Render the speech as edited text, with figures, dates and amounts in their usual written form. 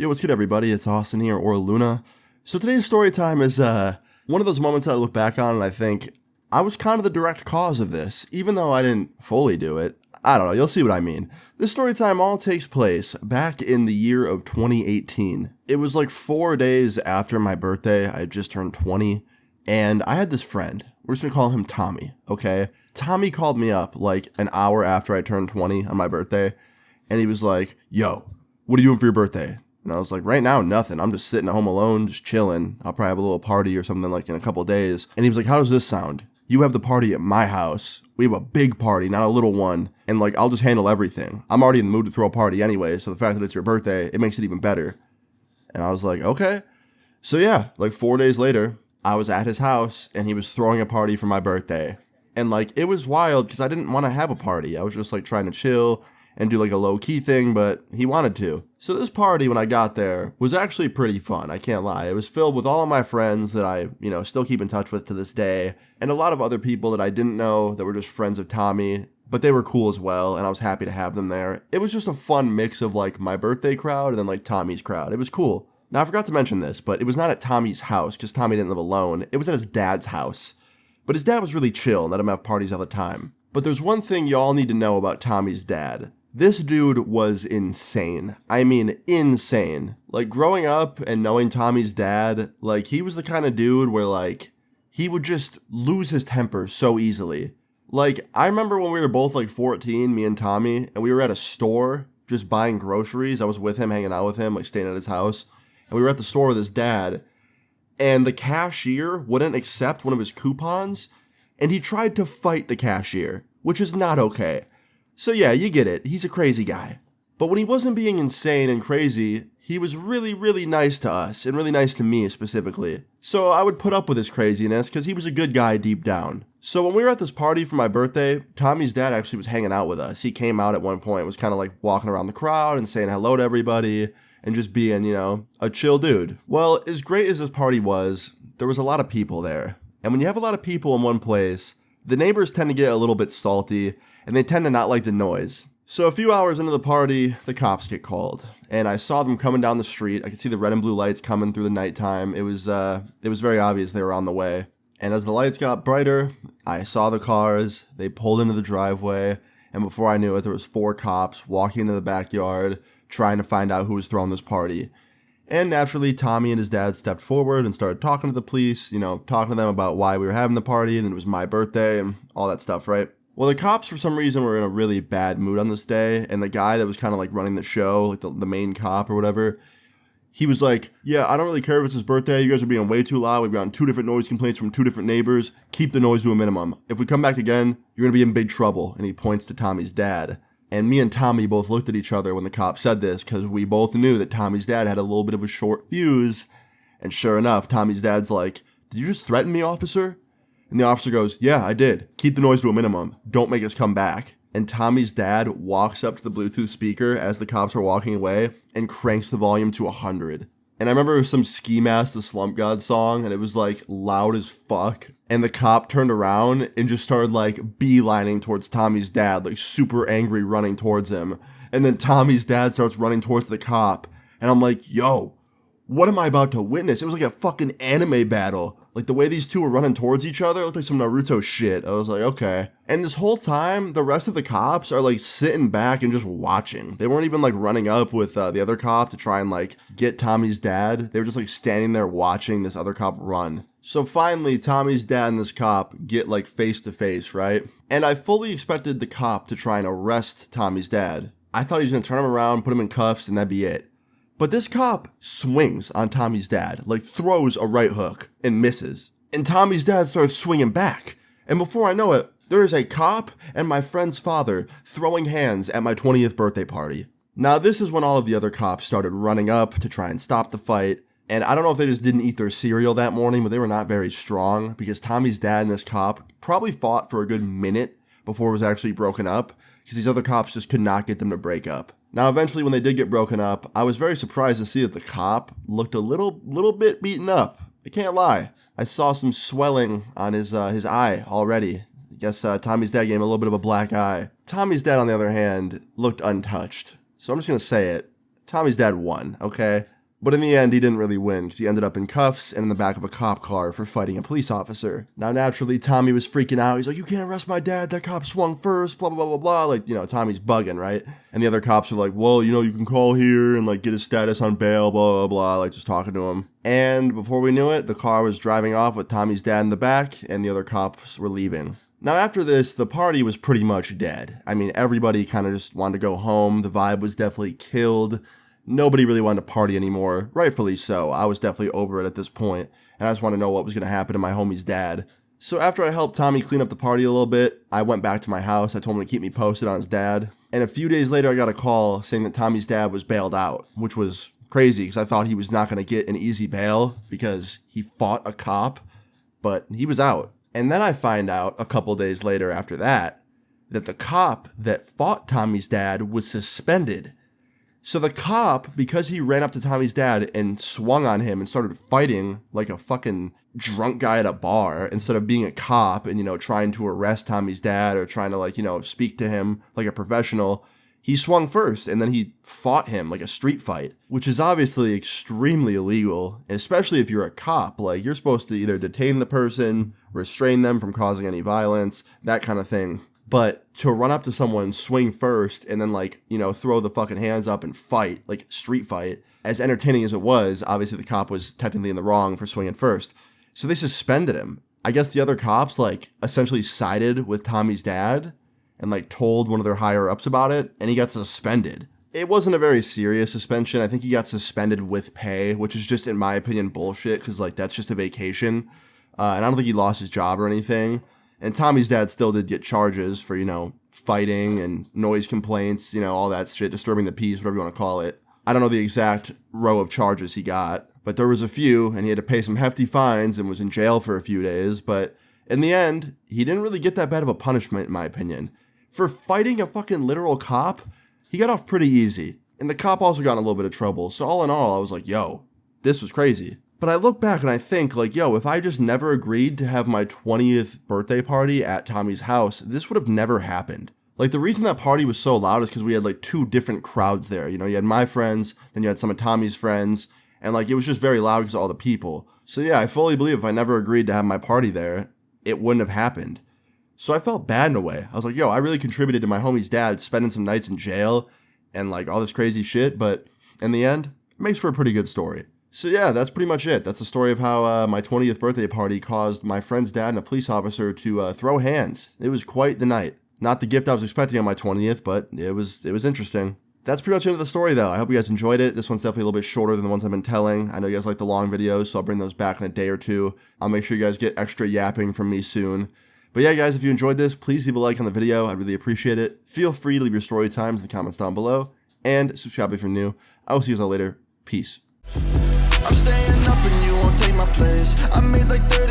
Yo, what's good, everybody? It's Austin here, or Luna. So today's story time is one of those moments that I look back on and I think I was kind of the direct cause of this, even though I didn't fully do it. I don't know, you'll see what I mean. This story time all takes place back in the year of 2018. It was like 4 days after my birthday. I had just turned 20, and I had this friend. We're just gonna call him Tommy, okay? Tommy called me up like an hour after I turned 20 on my birthday, and he was like, yo, what are you doing for your birthday? And I was like, right now, nothing. I'm just sitting at home alone, just chilling. I'll probably have a little party or something like in a couple days. And he was like, how does this sound? You have the party at my house. We have a big party, not a little one. And like, I'll just handle everything. I'm already in the mood to throw a party anyway. So the fact that it's your birthday, it makes it even better. And I was like, okay. So yeah, like 4 days later, I was at his house and he was throwing a party for my birthday. And like, it was wild because I didn't want to have a party. I was just like trying to chill and do like a low key thing, but he wanted to. So this party, when I got there, was actually pretty fun. I can't lie. It was filled with all of my friends that I, still keep in touch with to this day, and a lot of other people that I didn't know that were just friends of Tommy, but they were cool as well, and I was happy to have them there. It was just a fun mix of like my birthday crowd and then like Tommy's crowd. It was cool. Now I forgot to mention this, but it was not at Tommy's house because Tommy didn't live alone. It was at his dad's house. But his dad was really chill and let him have parties all the time. But there's one thing y'all need to know about Tommy's dad. This dude was insane. I mean, insane. Like, growing up and knowing Tommy's dad, like, he was the kind of dude where, like, he would just lose his temper so easily. Like, I remember when we were both, like, 14, me and Tommy, and we were at a store just buying groceries. I was with him, hanging out with him, like, staying at his house. And we were at the store with his dad, and the cashier wouldn't accept one of his coupons, and he tried to fight the cashier, which is not okay. So yeah, you get it. He's a crazy guy. But when he wasn't being insane and crazy, he was really, really nice to us, and really nice to me specifically. So I would put up with his craziness because he was a good guy deep down. So when we were at this party for my birthday, Tommy's dad actually was hanging out with us. He came out at one point, was kind of like walking around the crowd and saying hello to everybody and just being, a chill dude. Well, as great as this party was, there was a lot of people there. And when you have a lot of people in one place, the neighbors tend to get a little bit salty, and they tend to not like the noise. So a few hours into the party, the cops get called, and I saw them coming down the street. I could see the red and blue lights coming through the nighttime. It was very obvious they were on the way. And as the lights got brighter, I saw the cars. They pulled into the driveway, and before I knew it, there was 4 cops walking into the backyard, trying to find out who was throwing this party. And naturally, Tommy and his dad stepped forward and started talking to the police, talking to them about why we were having the party, and it was my birthday, and all that stuff, right? Well, the cops, for some reason, were in a really bad mood on this day, and the guy that was kind of like running the show, like the main cop or whatever, he was like, yeah, I don't really care if it's his birthday. You guys are being way too loud. We've gotten 2 different noise complaints from 2 different neighbors. Keep the noise to a minimum. If we come back again, you're going to be in big trouble. And he points to Tommy's dad. And me and Tommy both looked at each other when the cop said this because we both knew that Tommy's dad had a little bit of a short fuse. And sure enough, Tommy's dad's like, did you just threaten me, officer? And the officer goes, yeah, I did. Keep the noise to a minimum. Don't make us come back. And Tommy's dad walks up to the Bluetooth speaker as the cops are walking away and cranks the volume to 100. And I remember it was some Ski Mask the Slump God song, and it was like loud as fuck. And the cop turned around and just started like beelining towards Tommy's dad, like super angry, running towards him. And then Tommy's dad starts running towards the cop. And I'm like, yo, what am I about to witness? It was like a fucking anime battle. Like, the way these two were running towards each other, it looked like some Naruto shit. I was like, okay. And this whole time, the rest of the cops are, like, sitting back and just watching. They weren't even, like, running up with the other cop to try and, like, get Tommy's dad. They were just, like, standing there watching this other cop run. So finally, Tommy's dad and this cop get, like, face to face, right? And I fully expected the cop to try and arrest Tommy's dad. I thought he was gonna turn him around, put him in cuffs, and that'd be it. But this cop swings on Tommy's dad, like throws a right hook and misses. And Tommy's dad starts swinging back. And before I know it, there is a cop and my friend's father throwing hands at my 20th birthday party. Now this is when all of the other cops started running up to try and stop the fight. And I don't know if they just didn't eat their cereal that morning, but they were not very strong because Tommy's dad and this cop probably fought for a good minute before it was actually broken up because these other cops just could not get them to break up. Now, eventually, when they did get broken up, I was very surprised to see that the cop looked a little bit beaten up. I can't lie. I saw some swelling on his eye already. I guess Tommy's dad gave him a little bit of a black eye. Tommy's dad, on the other hand, looked untouched. So I'm just going to say it. Tommy's dad won, okay? But in the end, he didn't really win because he ended up in cuffs and in the back of a cop car for fighting a police officer. Now, naturally, Tommy was freaking out. He's like, you can't arrest my dad. That cop swung first, blah, blah, blah, blah, blah. Like, Tommy's bugging, right? And the other cops are like, well, you can call here and, like, get his status on bail, blah, blah, blah, like, just talking to him. And before we knew it, the car was driving off with Tommy's dad in the back and the other cops were leaving. Now, after this, the party was pretty much dead. I mean, everybody kind of just wanted to go home. The vibe was definitely killed. Nobody really wanted to party anymore, rightfully so. I was definitely over it at this point, and I just wanted to know what was going to happen to my homie's dad. So after I helped Tommy clean up the party a little bit, I went back to my house. I told him to keep me posted on his dad. And a few days later, I got a call saying that Tommy's dad was bailed out, which was crazy because I thought he was not going to get an easy bail because he fought a cop, but he was out. And then I find out a couple days later after that the cop that fought Tommy's dad was suspended. So the cop, because he ran up to Tommy's dad and swung on him and started fighting like a fucking drunk guy at a bar instead of being a cop and, trying to arrest Tommy's dad or trying to speak to him like a professional, he swung first and then he fought him like a street fight, which is obviously extremely illegal, especially if you're a cop. Like, you're supposed to either detain the person, restrain them from causing any violence, that kind of thing. But to run up to someone, swing first, and then throw the fucking hands up and fight, like street fight, as entertaining as it was, obviously the cop was technically in the wrong for swinging first. So they suspended him. I guess the other cops essentially sided with Tommy's dad and told one of their higher ups about it, and he got suspended. It wasn't a very serious suspension. I think he got suspended with pay, which is just, in my opinion, bullshit, because that's just a vacation. And I don't think he lost his job or anything. And Tommy's dad still did get charges for, fighting and noise complaints, all that shit, disturbing the peace, whatever you want to call it. I don't know the exact row of charges he got, but there was a few, and he had to pay some hefty fines and was in jail for a few days. But in the end, he didn't really get that bad of a punishment, in my opinion. For fighting a fucking literal cop, he got off pretty easy. And the cop also got in a little bit of trouble. So all in all, I was like, yo, this was crazy. But I look back and I think, if I just never agreed to have my 20th birthday party at Tommy's house, this would have never happened. The reason that party was so loud is because we had, two different crowds there. You had my friends, then you had some of Tommy's friends, and, it was just very loud because of all the people. So, yeah, I fully believe if I never agreed to have my party there, it wouldn't have happened. So I felt bad in a way. I was like, yo, I really contributed to my homie's dad spending some nights in jail and, all this crazy shit, but in the end, it makes for a pretty good story. So yeah, that's pretty much it. That's the story of how my 20th birthday party caused my friend's dad and a police officer to throw hands. It was quite the night. Not the gift I was expecting on my 20th, but it was interesting. That's pretty much the end of the story, though. I hope you guys enjoyed it. This one's definitely a little bit shorter than the ones I've been telling. I know you guys like the long videos, so I'll bring those back in a day or two. I'll make sure you guys get extra yapping from me soon. But yeah, guys, if you enjoyed this, please leave a like on the video. I'd really appreciate it. Feel free to leave your story times in the comments down below. And subscribe if you're new. I will see you guys all later. Peace. I'm staying up and you won't take my place. I made like 30